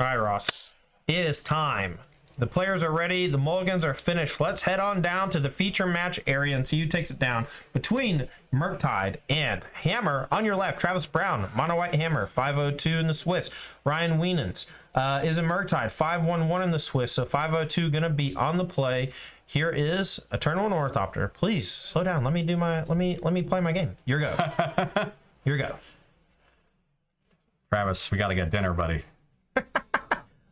All right, Ross. It is time. The players are ready. The mulligans are finished. Let's head on down to the feature match area and see who takes it down between Murktide and Hammer. On your left, Travis Brown, mono white Hammer, 502 in the Swiss. Ryan Wienans is a Murktide, 511 in the Swiss. So 502 gonna be on the play. Here is Eternal and Ornithopter. Please slow down. Let me do my let me play my game. Here go. Here go. Travis, we gotta get dinner, buddy.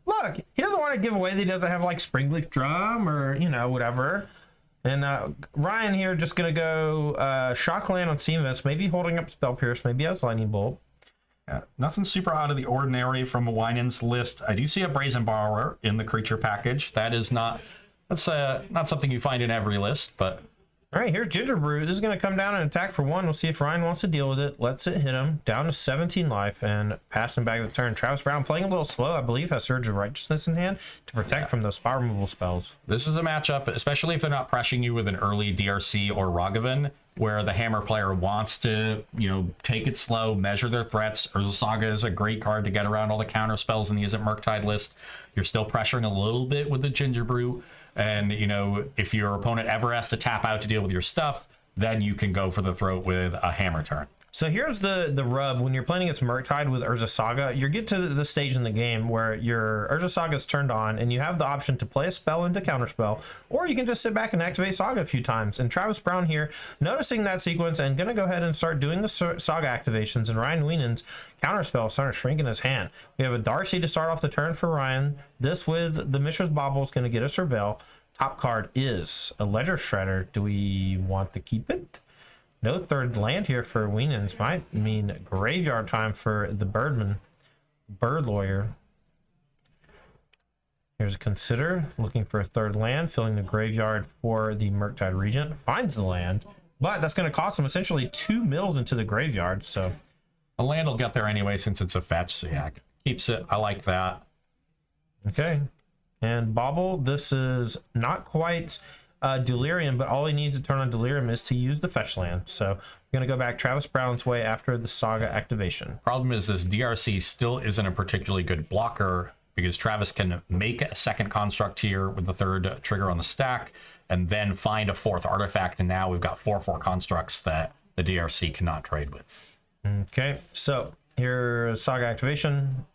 Look, he doesn't want to give away that he doesn't have like Springleaf Drum or, you know, whatever. And Ryan here just going to go Shockland on Steam Events, maybe holding up Spell Pierce, maybe has Lightning Bolt. Yeah, nothing super out of the ordinary from a Winans list. I do see a Brazen Borrower in the creature package. That's not something you find in every list, but... All right, here's Ginger Brew. This is going to come down and attack for 1. We'll see if Ryan wants to deal with it. Lets it hit him down to 17 life and passing back the turn. Travis Brown playing a little slow, I believe, has Surge of Righteousness in hand to protect from those spell removal spells. This is a matchup, especially if they're not pressuring you with an early DRC or Ragavan, where the Hammer player wants to, take it slow, measure their threats. Urza Saga is a great card to get around all the counter spells in the Izzet Murktide list. You're still pressuring a little bit with the Ginger Brew. And, if your opponent ever has to tap out to deal with your stuff, then you can go for the throat with a Hammer turn. So here's the rub. When you're playing against Murktide with Urza Saga, you get to the stage in the game where your Urza Saga is turned on and you have the option to play a spell into counterspell, or you can just sit back and activate Saga a few times. And Travis Brown here, noticing that sequence and going to go ahead and start doing the Saga activations, and Ryan Wienan's counterspell started shrinking his hand. We have a Darcy to start off the turn for Ryan. This with the Mishra's Bauble is going to get a Surveil. Top card is a Ledger Shredder. Do we want to keep it? No third land here for Wienans. Might mean graveyard time for the Bird Lawyer. Here's a Consider, looking for a third land, filling the graveyard for the Murktide Regent. Finds the land, but that's going to cost him essentially 2 mills into the graveyard. So a land will get there anyway since it's a fetch. So yeah, keeps it. I like that. Okay. And Bauble, this is not quite Delirium, but all he needs to turn on Delirium is to use the fetch land. So we're going to go back Travis Brown's way after the Saga activation. Problem is this DRC still isn't a particularly good blocker because Travis can make a second construct here with the third trigger on the stack and then find a fourth artifact. And now we've got 4/4 constructs that the DRC cannot trade with. Okay, so here's Saga activation.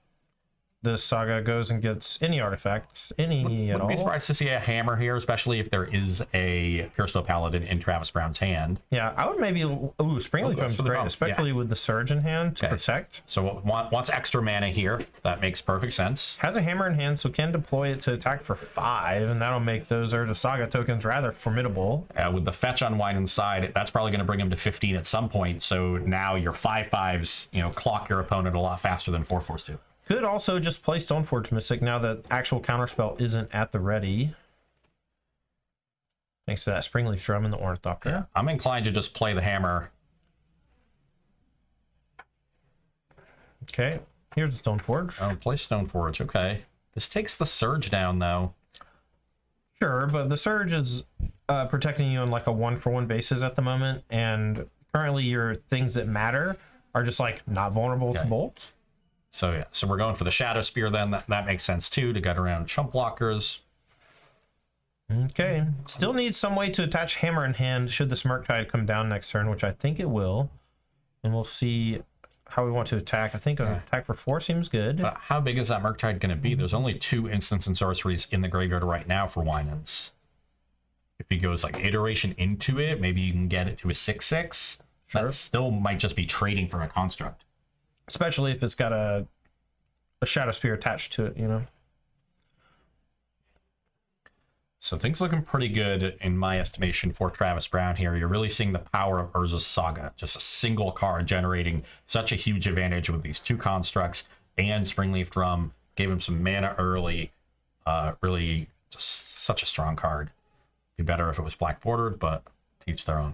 This Saga goes and gets any artifacts, any at all. Wouldn't be surprised to see a Hammer here, especially if there is a Pure Snow Paladin in Travis Brown's hand. Yeah, I would maybe... Ooh, Springleaf is great, especially with the Surge in hand to protect. So wants extra mana here. That makes perfect sense. Has a Hammer in hand, so can deploy it to attack for 5, and that'll make those Urza Saga tokens rather formidable. With the fetch on Winan's side, that's probably going to bring him to 15 at some point. So now your 5/5s, clock your opponent a lot faster than 4/4s do. Could also just play Stoneforge Mystic now that actual counterspell isn't at the ready. Thanks to that Springleaf Drum and the Ornithopter. Yeah, I'm inclined to just play the Hammer. Okay, here's the Stoneforge. Oh, play Stoneforge, okay. This takes the Surge down, though. Sure, but the Surge is protecting you on like a 1-for-1 basis at the moment, and currently your things that matter are just like not vulnerable to bolts. So yeah, so we're going for the Shadow Spear then. That makes sense too, to get around chump blockers. Okay, still needs some way to attach Hammer in hand should this Murktide come down next turn, which I think it will. And we'll see how we want to attack. I think an attack for 4 seems good. But how big is that Murktide going to be? There's only 2 instants and sorceries in the graveyard right now for Winans. If he goes like iteration into it, maybe you can get it to a 6/6. Sure. That still might just be trading for a construct. Especially if it's got a Shadow Spear attached to it, So things looking pretty good in my estimation for Travis Brown here. You're really seeing the power of Urza's Saga. Just a single card generating such a huge advantage with these 2 constructs and Springleaf Drum. Gave him some mana early. Really just such a strong card. Be better if it was black bordered, but to each their own.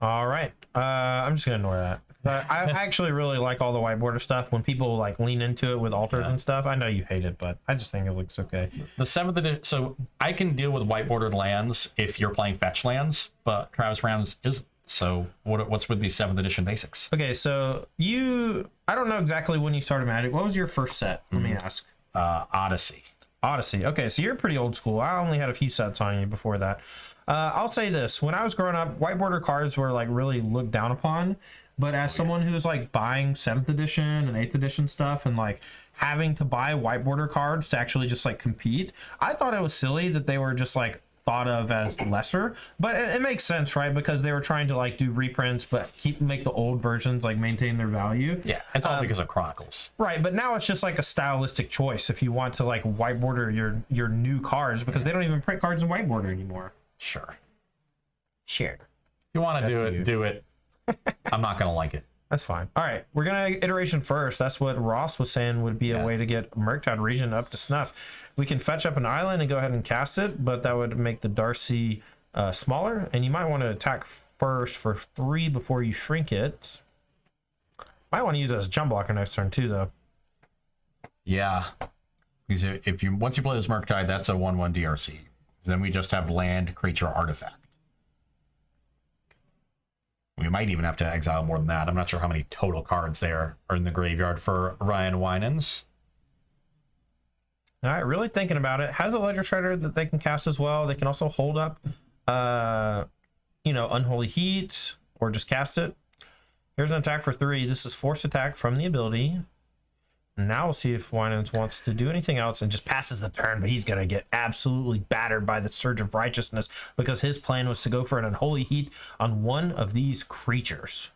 All right. I'm just going to ignore that. I actually really like all the white border stuff. When people like lean into it with altars and stuff, I know you hate it, but I just think it looks okay. The 7th, so I can deal with white bordered lands if you're playing fetch lands, but Travis Brown's So what's with these 7th edition basics? Okay, so I don't know exactly when you started Magic. What was your first set? Let me ask. Odyssey. Odyssey. Okay, so you're pretty old school. I only had a few sets on you before that. I'll say this: when I was growing up, white border cards were like really looked down upon. But as someone who's like buying 7th edition and 8th edition stuff and like having to buy white border cards to actually just like compete, I thought it was silly that they were just like thought of as lesser. But it makes sense, right? Because they were trying to like do reprints but make the old versions like maintain their value. Yeah, it's all because of Chronicles. Right, but now it's just like a stylistic choice if you want to like white border your new cards, because they don't even print cards in white border anymore. Sure. Sure. If you want to do it, do it. I'm not going to like it. That's fine. All right, we're going to iteration first. That's what Ross was saying would be a way to get Murktide region up to snuff. We can fetch up an island and go ahead and cast it, but that would make the Darcy smaller, and you might want to attack first for 3 before you shrink it. Might want to use it as a jump blocker next turn too, though. Yeah, because once you play this Murktide, that's a 1/1 DRC. Then we just have land, creature, artifact. We might even have to exile more than that. I'm not sure how many total cards there are in the graveyard for Ryan Winans. All right, really thinking about it. Has a Ledger Shredder that they can cast as well. They can also hold up, Unholy Heat, or just cast it. Here's an attack for 3. This is forced attack from the ability. Now we'll see if Winans wants to do anything else and just passes the turn, but he's going to get absolutely battered by the Surge of Righteousness because his plan was to go for an Unholy Heat on one of these creatures.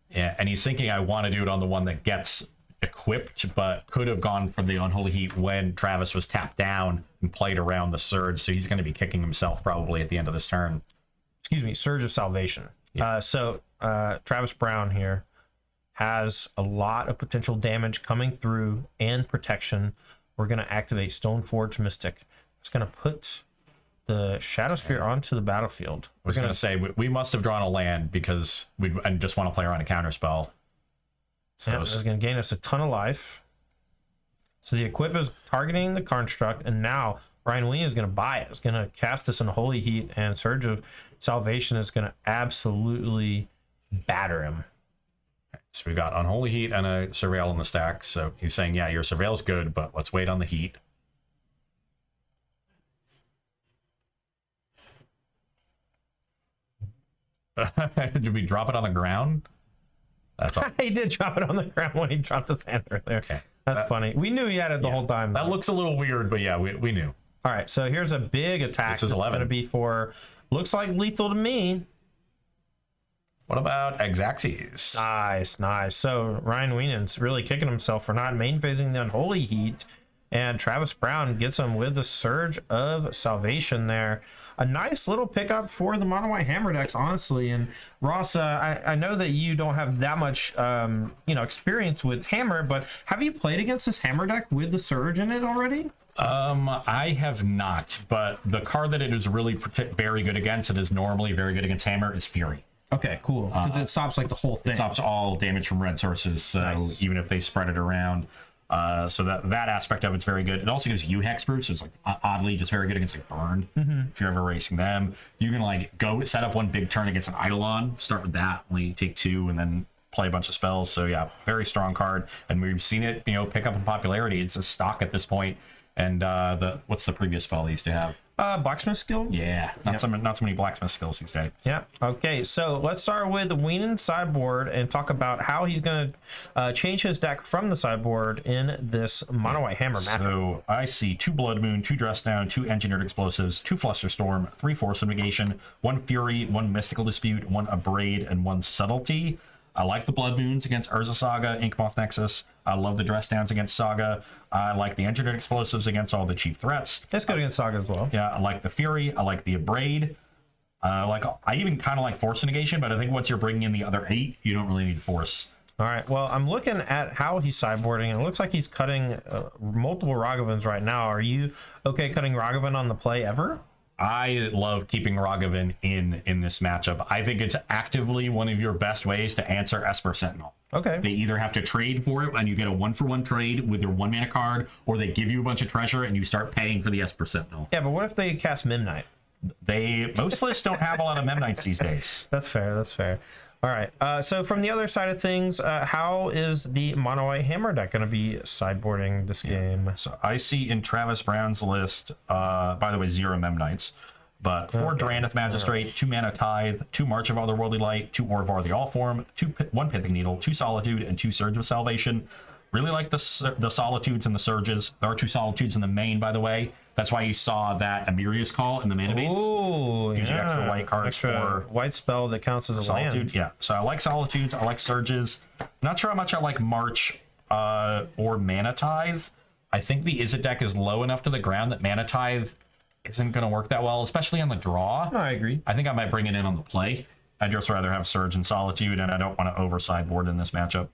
Yeah, and he's thinking I want to do it on the one that gets equipped, but could have gone for the Unholy Heat when Travis was tapped down and played around the Surge, so he's going to be kicking himself probably at the end of this turn. Excuse me, Surge of Salvation. Yeah. Travis Brown here has a lot of potential damage coming through and protection. We're going to activate Stoneforge Mystic. It's going to put the Shadow Spear onto the battlefield. I was going to say, we must have drawn a land because we just want to play around a counterspell. So this is going to gain us a ton of life. So the equip is targeting the construct, and now Ryan Ween is going to buy it. It's going to cast this in Holy Heat, and Surge of Salvation is going to absolutely batter him. So we got Unholy Heat and a Surveil in the stack. So he's saying, yeah, your Surveil's good, but let's wait on the Heat. Did we drop it on the ground? That's all. He did drop it on the ground when he dropped his hand right there. Okay. That's funny. We knew he had it the whole time. That looks a little weird, but yeah, we knew. All right, so here's a big attack. This is 11. Going to be for, looks like lethal to me. What about Exaxes? Nice. So Ryan Wienan's really kicking himself for not main phasing the Unholy Heat, and Travis Brown gets him with the Surge of Salvation there. A nice little pickup for the mono white hammer decks, honestly. And Ross, I know that you don't have that much experience with hammer, but have you played against this hammer deck with the Surge in it already? I have not, but the card that it is really very good against, it is normally very good against hammer, is Fury. Okay, cool. Because it stops like the whole thing. It stops all damage from red sources, so nice. Even if they spread it around. So that aspect of it's very good. It also gives you hexproof, so it's like oddly just very good against like burn. If you're ever racing them, you can like go set up one big turn against an Eidolon, start with that, only take 2, and then play a bunch of spells. So yeah, very strong card, and we've seen it pick up in popularity. It's a stock at this point. And what's the previous spell they used to have? Blacksmith skill. Yeah, not so many blacksmith skills these days. Yeah. Okay, so let's start with Weenan sideboard and talk about how he's going to change his deck from the sideboard in this mono white hammer matchup. So I see 2 Blood Moon, 2 Dress Down, 2 Engineered Explosives, 2 Flusterstorm, 3 Force of Negation, 1 Fury, 1 Mystical Dispute, 1 Abrade, and 1 Subtlety. I like the Blood Moons against Urza Saga, Inkmoth Nexus. I love the Dress Downs against Saga. I like the Engineered Explosives against all the cheap threats. That's good against Saga as well. Yeah, I like the Fury. I like the Abrade. I even kind of like Force Negation, but I think once you're bringing in the other 8, you don't really need Force. All right, well, I'm looking at how he's sideboarding, and it looks like he's cutting multiple Raghavans right now. Are you okay cutting Raghavan on the play ever? I love keeping Raghavan in this matchup. I think it's actively one of your best ways to answer Esper Sentinel. Okay. They either have to trade for it and you get a 1-for-1 trade with their 1 mana card, or they give you a bunch of treasure and you start paying for the Esper Sentinel. Yeah, but what if they cast Midnight? Most lists don't have a lot of Mem Knights these days. That's fair. That's fair. All right. So from the other side of things, how is the mono white hammer deck going to be sideboarding this game? So I see in Travis Brown's list, by the way, 0 Mem Knights, but 4 Drannith Magistrate, 2 Mana Tithe, 2 March of Otherworldly Light, 2 Orvar the Allform, 1 Pithing Needle, 2 Solitude, and 2 Surge of Salvation. Really like the Solitudes and the Surges. There are 2 Solitudes in the main, by the way. That's why you saw that Amiria's Call in the mana base. Oh, gives you extra white cards extra for white spell that counts as a Solitude. land. Yeah, so I like Solitudes. I like Surges. Not sure how much I like March or Mana Tithe. I think the Izzet deck is low enough to the ground that Mana Tithe isn't going to work that well, especially on the draw. No, I agree. I think I might bring it in on the play. I'd just rather have Surge and Solitude, and I don't want to over sideboard in this matchup.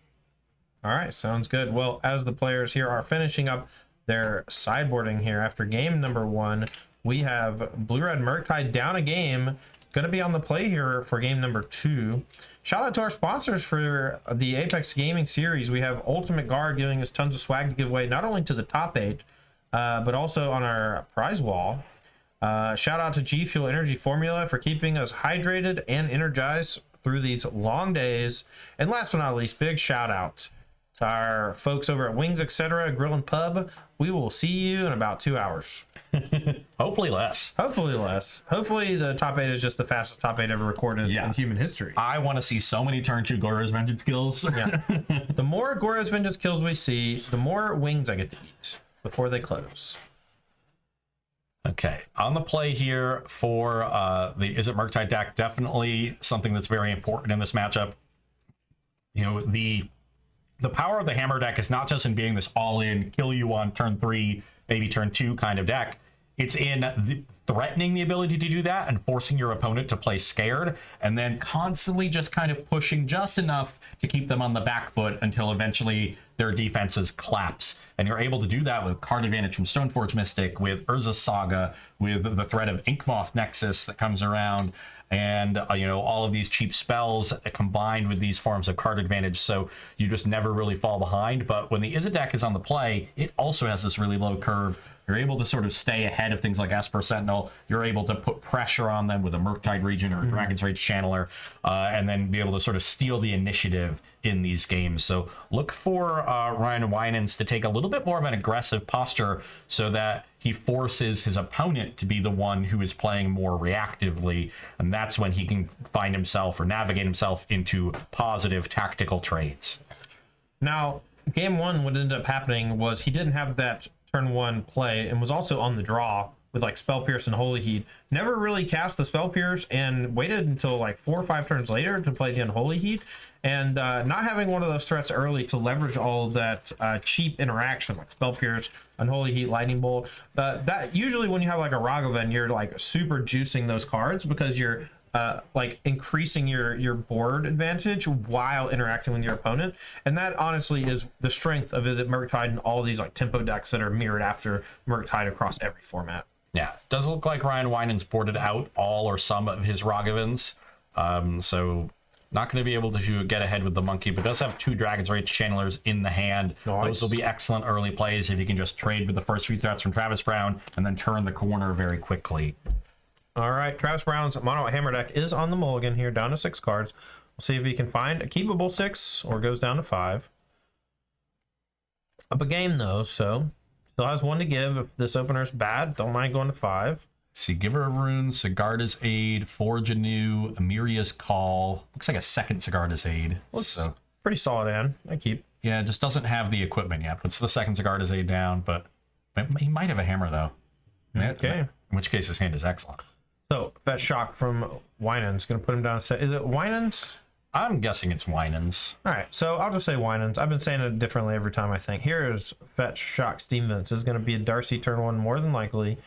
All right, sounds good. Well, as the players here are finishing up their sideboarding here after game number 1, we have Blue-Red Murktide down a game, going to be on the play here for game number 2. Shout out to our sponsors for the Apex Gaming series. We have Ultimate Guard giving us tons of swag to give away, not only to the top 8, but also on our prize wall. Shout out to G Fuel Energy Formula for keeping us hydrated and energized through these long days. And last but not least, big shout out to our folks over at Wings Etc. Grill and Pub. We will see you in about 2 hours. Hopefully less. Hopefully less. Hopefully the top 8 is just the fastest top 8 ever recorded in human history. I want to see so many turn 2 Goro's Vengeance kills. Yeah. The more Goro's Vengeance kills we see, the more wings I get to eat before they close. Okay, on the play here for the Izzet Murktide deck, definitely something that's very important in this matchup. You know, the power of the hammer deck is not just in being this all-in, kill you on turn 3, maybe turn 2 kind of deck. It's in threatening the ability to do that and forcing your opponent to play scared, and then constantly just kind of pushing just enough to keep them on the back foot until eventually their defenses collapse. And you're able to do that with card advantage from Stoneforge Mystic, with Urza's Saga, with the threat of Inkmoth Nexus that comes around, and you know, all of these cheap spells combined with these forms of card advantage, so you just never really fall behind. But when the Izzet deck is on the play, it also has this really low curve. You're able to sort of stay ahead of things like Esper Sentinel. You're able to put pressure on them with a Murktide Regent or a Dragon's Rage Channeler, and then be able to sort of steal the initiative in these games. So look for Ryan Winans to take a little bit more of an aggressive posture so that he forces his opponent to be the one who is playing more reactively, and that's when he can find himself or navigate himself into positive tactical trades. Now, game 1, what ended up happening was he didn't have that turn 1 play and was also on the draw with like Spell Pierce and Holy Heat. Never really cast the Spell Pierce and waited until like 4 or 5 turns later to play the Unholy Heat. And not having one of those threats early to leverage all of that cheap interaction like Spell Pierce, Unholy Heat, Lightning Bolt. That usually when you have like a Ragavan, you're like super juicing those cards because you're like increasing your board advantage while interacting with your opponent. And that honestly is the strength of Izzet Murktide and all these like tempo decks that are mirrored after Murktide across every format. Yeah, does look like Ryan Winans boarded out all or some of his Ragavans. So not going to be able to get ahead with the monkey, but does have 2 Dragon's Rage Channelers in the hand. Nice. Those will be excellent early plays if you can just trade with the first few threats from Travis Brown and then turn the corner very quickly. All right, Travis Brown's mono hammer deck is on the mulligan here, down to 6 cards. We'll see if he can find a keepable 6 or goes down to 5. Up a game though, so still has 1 to give. If this opener's bad, don't mind going to 5. See, Giver of Runes, Sigarda's Aid, Forge Anew, Amiria's Call. Looks like a second Sigarda's Aid. Looks pretty solid, Ann. I keep. Yeah, just doesn't have the equipment yet. Puts the second Sigarda's Aid down, but he might have a hammer though. Okay. In which case his hand is excellent. So that shock from Winans going to put him down. Is it Winans? I'm guessing it's Winans. All right, so I'll just say Winans. I've been saying it differently every time, I think. Here is Fetch, Shock, Steam Vents. This is going to be a Darcy turn 1 more than likely.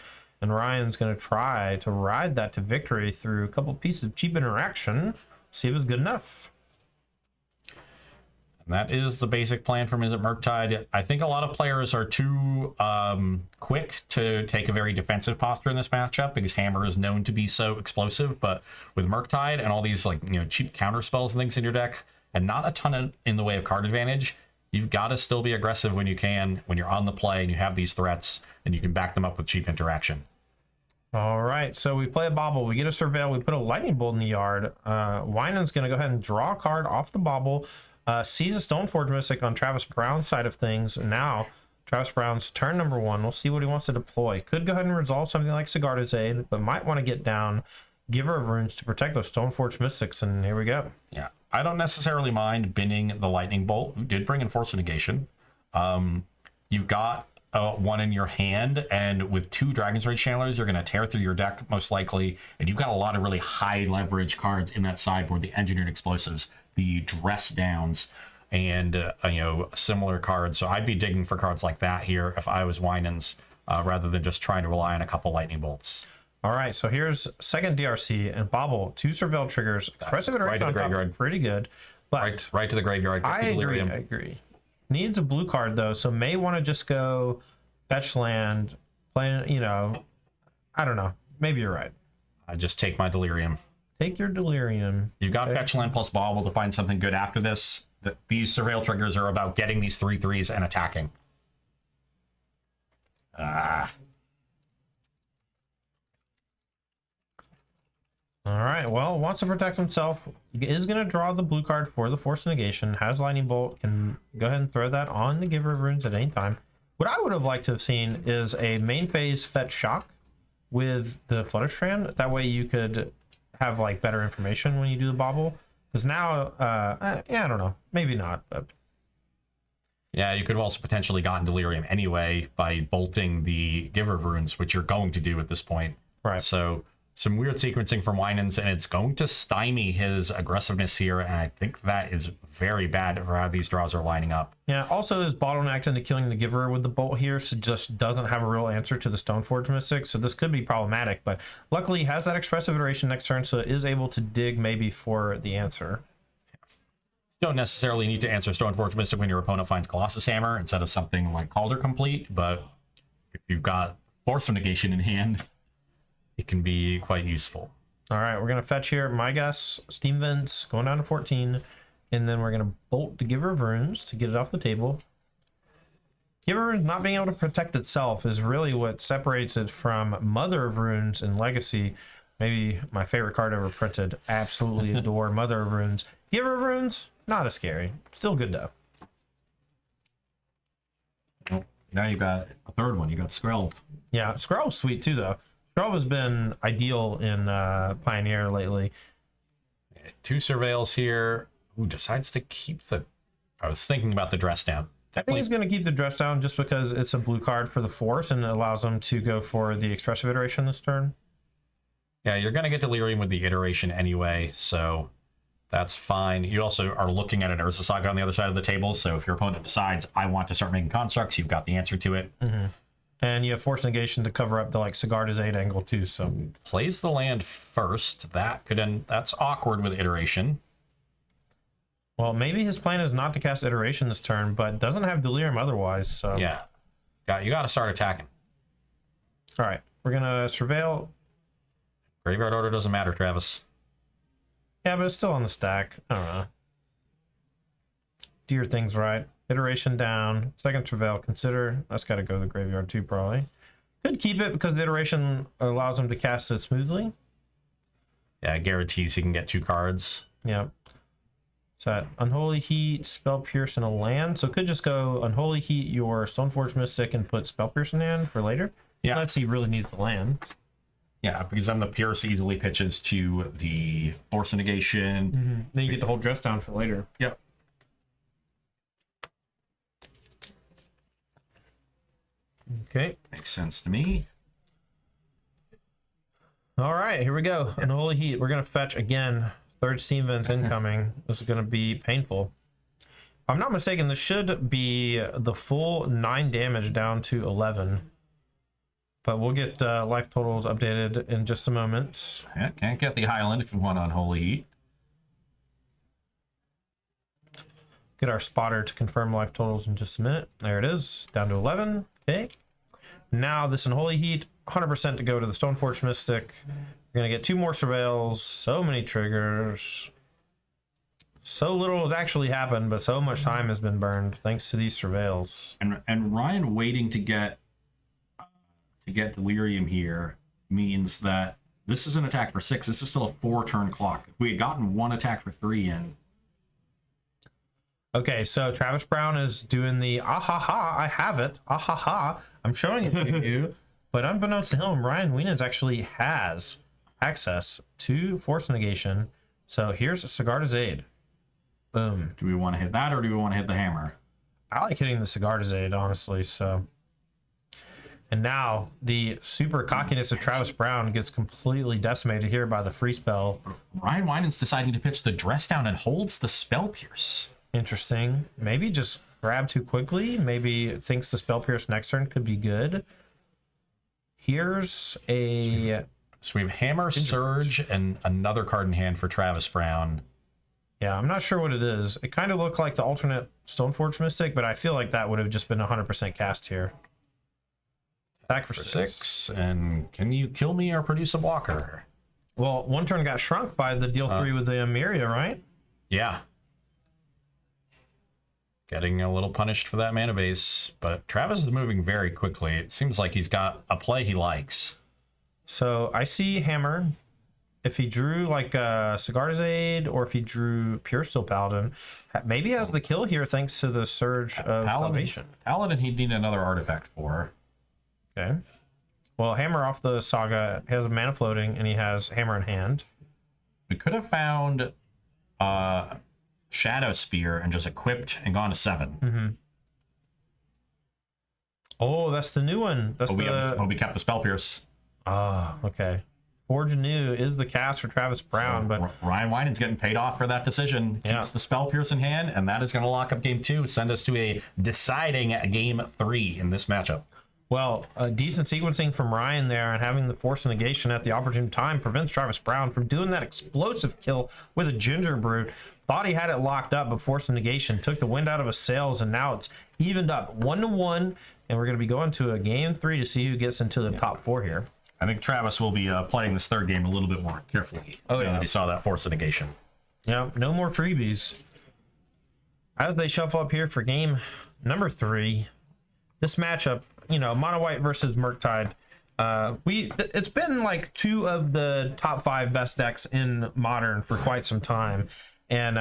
And Ryan's going to try to ride that to victory through a couple pieces of cheap interaction. See if it's good enough. And that is the basic plan from Izzet Murktide. I think a lot of players are too quick to take a very defensive posture in this matchup because Hammer is known to be so explosive. But with Murktide and all these cheap counter spells and things in your deck, and not a ton in the way of card advantage, you've got to still be aggressive when you can, when you're on the play and you have these threats, and you can back them up with cheap interaction. All right, so we play a bobble, we get a surveil, we put a lightning bolt in the yard. Winan's going to go ahead and draw a card off the bobble, sees a Stoneforge Mystic on Travis Brown's side of things. Now, Travis Brown's turn number 1. We'll see what he wants to deploy. Could go ahead and resolve something like Sigarda's Aid, but might want to get down Giver of Runes to protect those Stoneforge Mystics, and here we go. Yeah, I don't necessarily mind binning the lightning bolt, who did bring in Force of Negation. You've got one in your hand, and with 2 Dragon's Rage Channelers, you're going to tear through your deck most likely, and you've got a lot of really high leverage cards in that sideboard: the Engineered Explosives, the Dress Downs, and similar cards. So I'd be digging for cards like that here if I was Winans, rather than just trying to rely on a couple lightning bolts. All right, so here's second DRC and bobble, 2 surveil triggers, expressive iteration on top, pretty good, but Right to the graveyard. I agree. Needs a blue card though, so may want to just go fetch land, playing, I don't know. Maybe you're right. I just take my Delirium. Take your Delirium. You've got fetch land plus bobble to find something good after this. These surveil triggers are about getting these 3/3s and attacking. All right, well, wants to protect himself. Is going to draw the blue card for the Force Negation. Has Lightning Bolt. Can go ahead and throw that on the Giver of Runes at any time. What I would have liked to have seen is a main phase fetch shock with the Flutterstrand. That way you could have like better information when you do the bobble. Because now, I don't know. Maybe not, but... Yeah, you could have also potentially gotten Delirium anyway by bolting the Giver of Runes, which you're going to do at this point. Right. So some weird sequencing from Winans, and it's going to stymie his aggressiveness here, and I think that is very bad for how these draws are lining up. Yeah, also is bottlenecked into killing the Giver with the bolt here, so just doesn't have a real answer to the Stoneforge Mystic, so this could be problematic, but luckily he has that expressive iteration next turn, so is able to dig maybe for the answer. You don't necessarily need to answer Stoneforge Mystic when your opponent finds Colossus Hammer instead of something like Calder Complete, but if you've got Force of Negation in hand, it can be quite useful. All right, we're going to fetch here. My guess, Steam Vents, going down to 14. And then we're going to bolt the Giver of Runes to get it off the table. Giver of Runes not being able to protect itself is really what separates it from Mother of Runes in Legacy. Maybe my favorite card ever printed. Absolutely adore Mother of Runes. Giver of Runes, not as scary. Still good, though. Well, now you got a third one. You got Skrelv. Yeah, Skrell's sweet, too, though. Skrell has been ideal in Pioneer lately. 2 surveils here. Who decides to keep the... I was thinking about the Dress Down. I think he's going to keep the Dress Down just because it's a blue card for the Force and it allows him to go for the expressive iteration this turn. Yeah, you're going to get Delirium with the iteration anyway, so that's fine. You also are looking at an Urza Saga on the other side of the table, so if your opponent decides, I want to start making constructs, you've got the answer to it. Mm-hmm. And you have Force Negation to cover up the like Sigarda's Aid angle too. So plays the land first. That could end. That's awkward with iteration. Well, maybe his plan is not to cast iteration this turn, but doesn't have Delirium otherwise. So yeah, you got to start attacking. All right, we're gonna surveil. Graveyard order doesn't matter, Travis. Yeah, but it's still on the stack. I don't know. Do your things right. Iteration down. Second surveil. Consider. That's got to go to the graveyard too, probably. Could keep it because the iteration allows him to cast it smoothly. Yeah, it guarantees he can get 2 cards. Yep. So that Unholy Heat, Spell Pierce, and a land. So could just go Unholy Heat your Stoneforge Mystic and put Spell Pierce in hand for later. Yeah. Unless he really needs the land. Yeah, because then the Pierce easily pitches to the Force Negation. Mm-hmm. Then you get the whole Dress Down for later. Yep. Okay. Makes sense to me. All right, here we go. Yeah. Unholy Heat. We're going to fetch again. Third Steam Vent incoming. This is going to be painful. If I'm not mistaken, this should be the full 9 damage down to 11. But we'll get life totals updated in just a moment. Yeah, can't get the Highland if you want Unholy Heat. Get our spotter to confirm life totals in just a minute. There it is, down to 11. Okay. Now this Unholy Heat, 100% to go to the Stoneforge Mystic. We're going to get 2 more surveils. So many triggers. So little has actually happened, but so much time has been burned thanks to these surveils. And Ryan waiting to get Delirium here means that this is an attack for 6. This is still a 4-turn clock. If we had gotten one attack for 3 in. Okay, so Travis Brown is doing the ah-ha-ha, I have it, ah-ha-ha, I'm showing it to you. But unbeknownst to him, Ryan Wienans actually has access to Force Negation. So here's Cigar de Zade. Boom. Do we want to hit that, or do we want to hit the hammer? I like hitting the Cigar de Zade, honestly, so. And now the super cockiness of Travis Brown gets completely decimated here by the free spell. Ryan Winans deciding to pitch the dress down and holds the Spell Pierce. Interesting. Maybe just grab too quickly. Maybe thinks the Spell Pierce next turn could be good. Here's a... So we have Hammer, Surge, and another card in hand for Travis Brown. Yeah, I'm not sure what it is. It kind of looked like the alternate Stoneforge Mystic, but I feel like that would have just been 100% cast here. Back for 6. And can you kill me or produce a blocker? Well, one turn got shrunk by the deal 3 with the Emiria, right? Yeah. Getting a little punished for that mana base, but Travis is moving very quickly. It seems like he's got a play he likes. So I see Hammer. If he drew like a Cigar de Zade, or if he drew Pure Steel Paladin, maybe he has the kill here thanks to the Surge of Salvation. Paladin he'd need another artifact for. Okay. Well, Hammer off the Saga has a mana floating, and he has Hammer in hand. We could have found Shadow Spear and just equipped and gone to 7. Mm-hmm. Oh, that's the new one. That's we kept the Spell Pierce. Ah, okay. Forge Anew is the cast for Travis Brown, but Ryan Winans getting paid off for that decision. Keeps the Spell Pierce in hand, and that is going to lock up game 2, send us to a deciding game 3 in this matchup. Well, decent sequencing from Ryan there, and having the Force Negation at the opportune time prevents Travis Brown from doing that explosive kill with a Ginger Brute. Thought he had it locked up, but Force Negation took the wind out of his sails, and now it's evened up 1-1, and we're going to be going to a game 3 to see who gets into the top 4 here. I think Travis will be playing this third game a little bit more carefully. Oh, yeah. He saw that Force Negation. Yeah, no more freebies. As they shuffle up here for game number 3, this matchup, you know, Mono White versus Murktide. It's been like 2 of the top 5 best decks in Modern for quite some time. And,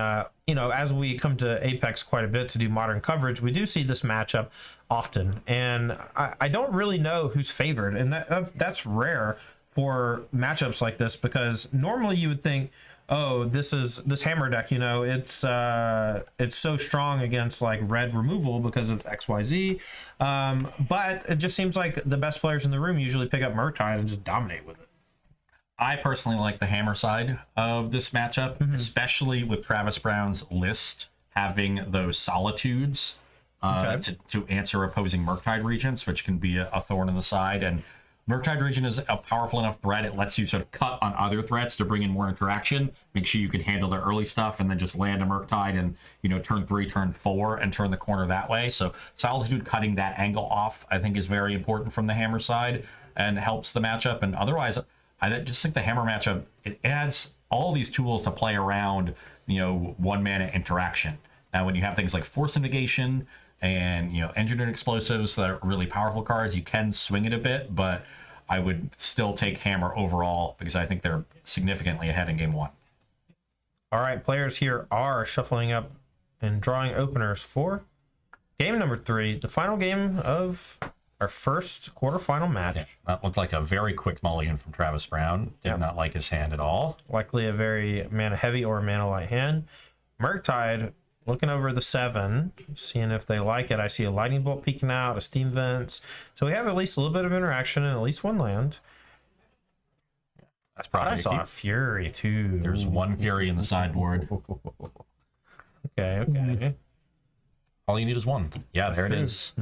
you know, as we come to Apex quite a bit to do Modern coverage, we do see this matchup often. And I don't really know who's favored. And that's rare for matchups like this, because normally you would think, oh, this Hammer deck, you know, it's so strong against like red removal because of XYZ. But it just seems like the best players in the room usually pick up Murktide and just dominate with it. I personally like the Hammer side of this matchup, especially with Travis Brown's list having those Solitudes to answer opposing Murktide Regents, which can be a thorn in the side. And Murktide Regent is a powerful enough threat. It lets you sort of cut on other threats to bring in more interaction, make sure you can handle the early stuff, and then just land a Murktide and, you know, turn 3, turn 4, and turn the corner that way. So Solitude cutting that angle off, I think, is very important from the Hammer side and helps the matchup. And otherwise, I just think the Hammer matchup, it adds all these tools to play around, you know, 1 mana interaction. Now, when you have things like Force Negation and, you know, Engineered Explosives that are really powerful cards, you can swing it a bit, but I would still take Hammer overall because I think they're significantly ahead in game 1. All right, players here are shuffling up and drawing openers for game number 3, the final game of our first quarterfinal match. Yeah, that looked like a very quick mulligan from Travis Brown. Did not like his hand at all. Likely a very mana heavy or mana light hand. Murktide looking over the 7, seeing if they like it. I see a lightning bolt peeking out, a steam vents. So we have at least a little bit of interaction and at least 1 land. That's probably. I saw a Fury too. There's 1 Fury in the sideboard. Okay. All you need is 1. Yeah, there it is.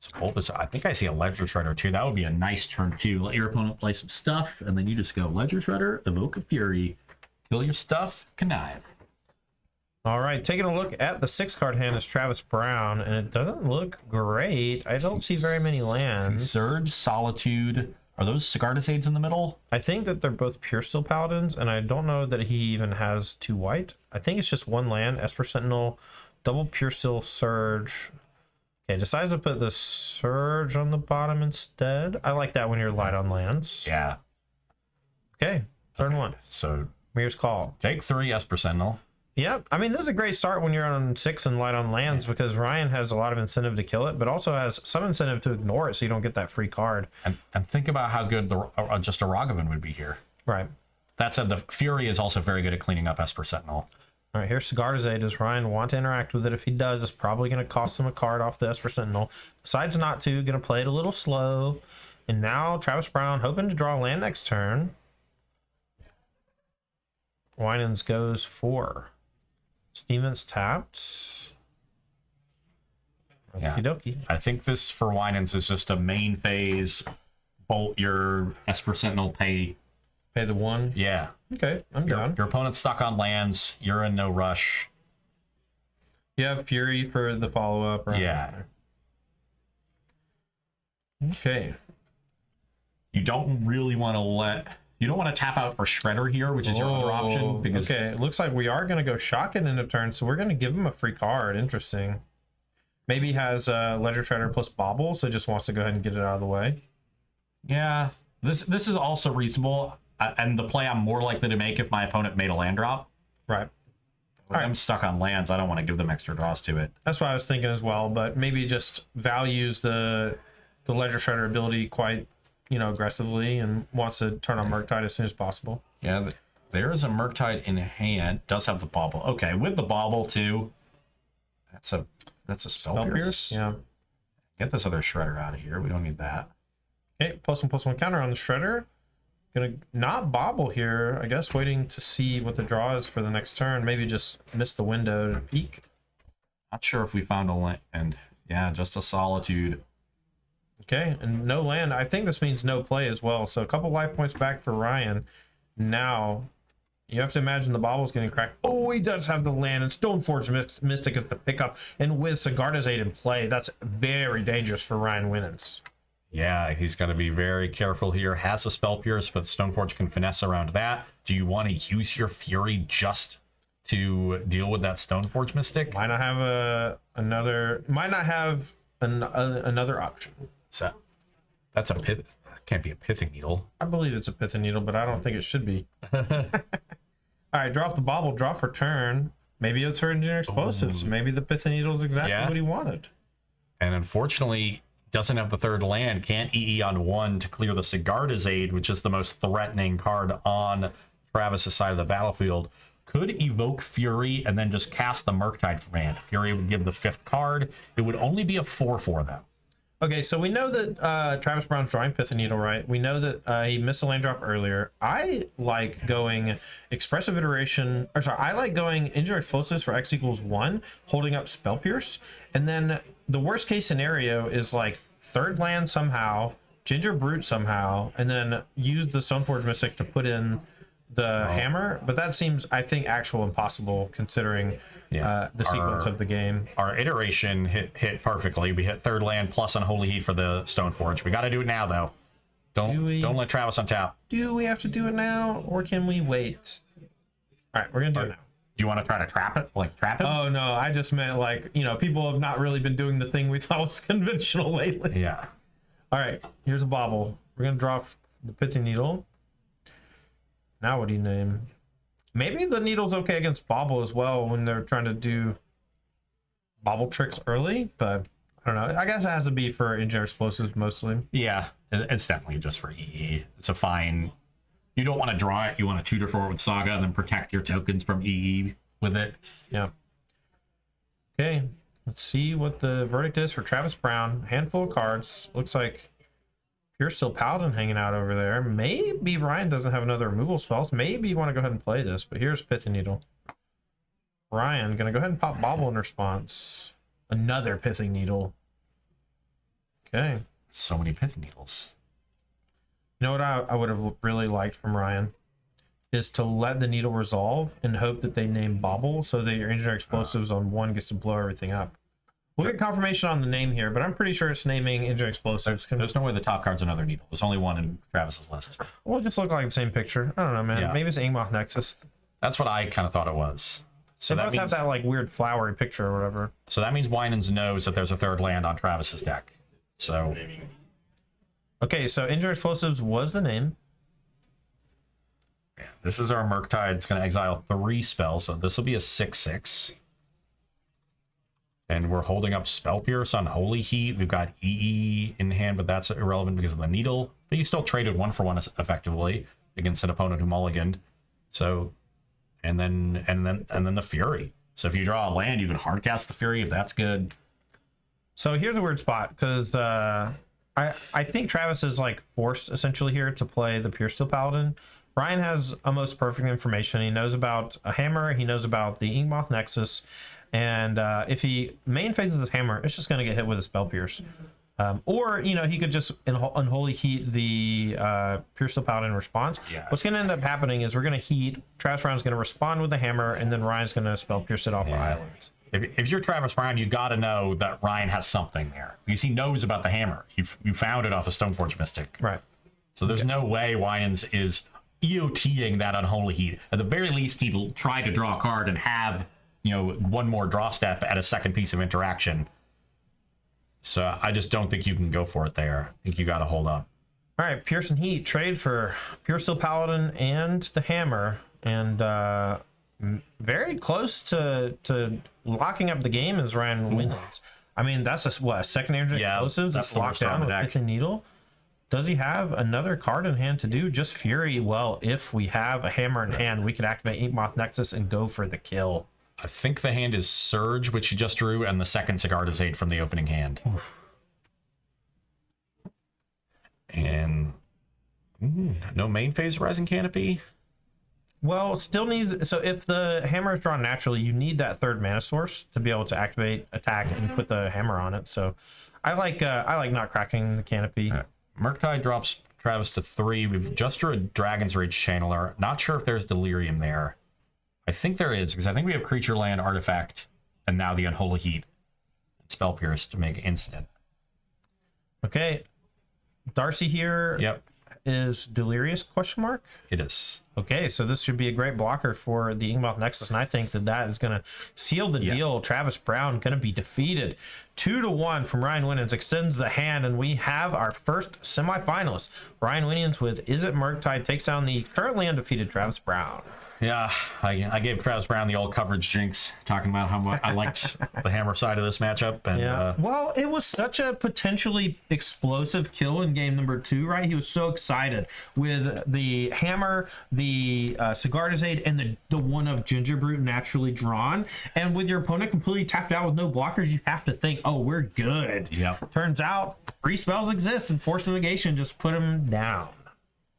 So I think I see a Ledger Shredder too. That would be a nice turn 2. Let your opponent play some stuff, and then you just go Ledger Shredder, evoke a Fury, kill your stuff, connive. All right, taking a look at the 6-card hand is Travis Brown, and it doesn't look great. I don't see very many lands. Surge, Solitude. Are those Cigar de Zades in the middle? I think that they're both Pure Steel Paladins, and I don't know that he even has 2 white. I think it's just 1 land, Esper Sentinel, double Pure Steel Surge. Okay, decides to put the Surge on the bottom instead. I like that when you're light on lands. Yeah. Okay, turn one. So Mirror's Call. take 3 Esper Sentinel. Yep. I mean, this is a great start when you're on 6 and light on lands because Ryan has a lot of incentive to kill it, but also has some incentive to ignore it so you don't get that free card. And think about how good just a Rogovan would be here. Right. That said, the Fury is also very good at cleaning up Esper Sentinel. All right, here's Sigarda's. Does Ryan want to interact with it? If he does, it's probably going to cost him a card off the Esper Sentinel. Decides not to. Going to play it a little slow. And now Travis Brown hoping to draw land next turn. Winans goes 4. Stevens tapped. Yeah. Okie dokie. I think this for Winans is just a main phase. Bolt your Esper Sentinel, pay. Pay the 1. Yeah. Okay, I'm down. Your opponent's stuck on lands. You're in no rush. You have Fury for the follow-up, right? Yeah. Okay. You don't really want to you don't want to tap out for Shredder here, which is your other option. Because okay, it looks like we are going to go shock it into turn, so we're going to give him a free card. Interesting. Maybe he has Ledger Shredder plus Bobble, so just wants to go ahead and get it out of the way. Yeah, this is also reasonable, and the play I'm more likely to make if my opponent made a land drop. Right. I'm stuck on lands. I don't want to give them extra draws to it. That's what I was thinking as well, but maybe just values the Ledger Shredder ability quite, aggressively and wants to turn on Murktide as soon as possible. Yeah, there is a Murktide in hand. Does have the bobble. Okay, with the bobble too. That's a spell pierce. Yeah. Get this other Shredder out of here. We don't need that. Okay, +1/+1 counter on the Shredder. Gonna not bobble here. I guess waiting to see what the draw is for the next turn. Maybe just miss the window to peek. Not sure if we found a land. And yeah, just a Solitude. Okay, and no land. I think this means no play as well. So a couple life points back for Ryan. Now, you have to imagine the bobble's getting cracked. Oh, he does have the land, and Stoneforge Mystic is the pickup. And with Sigarda's Aid in play, that's very dangerous for Ryan Winans. Yeah, he's got to be very careful here. Has a Spell Pierce, but Stoneforge can finesse around that. Do you want to use your Fury just to deal with that Stoneforge Mystic? Might not have another option. So that's a pith. Can't be a Pithing Needle. I believe it's a Pithing Needle, but I don't think it should be. All right, draw off the bobble, draw for turn. Maybe it's for Engineer Explosives. Maybe the Pithing Needle is exactly what he wanted. And unfortunately, doesn't have the third land. Can't EE on 1 to clear the Sigarda's Aid, which is the most threatening card on Travis's side of the battlefield. Could evoke Fury and then just cast the Murktide from hand. Fury would give the 5th card. It would only be a 4/4 though. Okay, so we know that Travis Brown's drawing Pithing Needle, right? We know that he missed a land drop earlier. I like going Expressive Iteration, I like going Engineer Explosives for X = 1, holding up Spell Pierce, and then the worst case scenario is like third land somehow, Ginger Brute somehow, and then use the Stoneforge Mystic to put in the hammer. But that seems, I think, actual impossible considering the sequence of the game. Our iteration hit perfectly. We hit third land plus Unholy Heat for the Stoneforge. We got to do it now, though. Don't let Travis untap. Do we have to do it now, or can we wait? All right, we're gonna do it now. Do you want to try to trap it? Like trap it? Oh no, I just meant like, people have not really been doing the thing we thought was conventional lately. Yeah. All right, here's a bobble. We're gonna draw the Pithing Needle. Now what do you name? Maybe the needle's okay against bobble as well when they're trying to do bobble tricks early, but I don't know. I guess it has to be for Engineer Explosives mostly. Yeah, it's definitely just for EE. It's a fine. You don't want to draw it. You want to tutor for it with Saga and then protect your tokens from EE with it. Yeah. Okay, let's see what the verdict is for Travis Brown. Handful of cards. Looks like Pure Steel Paladin hanging out over there. Maybe Ryan doesn't have another removal spell. Maybe you want to go ahead and play this, but here's Pithing Needle. Ryan gonna go ahead and pop Bobble in response. Another Pithing Needle. Okay. So many Pithing Needles. You know what I would have really liked from Ryan is to let the needle resolve and hope that they name Bobble so that your Engineer Explosives on 1 gets to blow everything up. We'll get confirmation on the name here, but I'm pretty sure it's naming Engineer Explosives. There's no way the top card's another needle. There's only one in Travis's list. Well, it just look like the same picture. I don't know, man. Yeah. Maybe it's Angmoth Nexus. That's what I kind of thought it was. So they that both means have that like weird flowery picture or whatever. so that means Winans knows that there's a third land on Travis's deck. So Okay, so Injure Explosives was the name. yeah, this is our Murktide. It's going to exile 3 spells, so this will be a 6/6. And we're holding up Spell Pierce on Holy Heat. We've got EE in hand, but that's irrelevant because of the Needle. But you still traded 1-for-1 effectively against an opponent who mulliganed. So, and then the Fury. So if you draw a land, you can hardcast the Fury if that's good. So here's a weird spot because I think Travis is like forced essentially here to play the Pure Steel Paladin. Ryan has almost perfect information. He knows about a hammer. He knows about the Inkmoth Nexus. And if he main phases his hammer, it's just going to get hit with a Spell Pierce. Or, you know, he could just Unholy Heat the Pure Steel Paladin response. Yeah. What's going to end up happening is we're going to heat, Travis Brown's going to respond with the hammer, and then Ryan's going to Spell Pierce it off the island. If you're Travis Brown, you got to know that Ryan has something there because he knows about the hammer. You found it off of Stoneforge Mystic. Right. So there's no way Winans is EOTing that Unholy Heat. At the very least, he'd try to draw a card and have, you know, one more draw step at a second piece of interaction. So I just don't think you can go for it there. I think you got to hold up. All right, Pierce and Heat trade for Pure Steel Paladin and the hammer, and very close to locking up the game as Ryan wins. I mean, that's a secondary explosives. that's It's the locked worst card down in with the deck. Pithing Needle. Does he have another card in hand to do? Just Fury. Well, if we have a hammer in hand, we could activate Inkmoth Nexus and go for the kill. I think the hand is Surge, which he just drew, and the second Sigardizade from the opening hand. Oof. And no main phase Rising Canopy. Well, still needs. So if the hammer is drawn naturally, you need that third mana source to be able to activate, attack, and put the hammer on it. So I like not cracking the canopy. Murktide drops Travis to 3. We've just drew a Dragon's Rage Channeler. Not sure if there's Delirium there. I think there is, because I think we have Creature Land, Artifact, and now the Unholy Heat and Spell Pierce to make instant. Okay, Darcy here Yep, is Delirious ? it is. Okay, so this should be a great blocker for the Inkmoth Nexus, and I think that is going to seal the deal. Travis Brown going to be defeated 2-1 from Ryan Winans, extends the hand, and we have our first semifinalist. Ryan Winans with Izzet Murktide takes down the currently undefeated Travis Brown. Yeah, I gave Travis Brown the old coverage jinx, talking about how much I liked the hammer side of this matchup. And well, it was such a potentially explosive kill in game number 2, right? He was so excited with the hammer, the Sigardizade, and the one of Ginger Brute naturally drawn. And with your opponent completely tapped out with no blockers, you have to think, oh, we're good. Yep. Turns out free spells exist, and Force of Negation just put him down.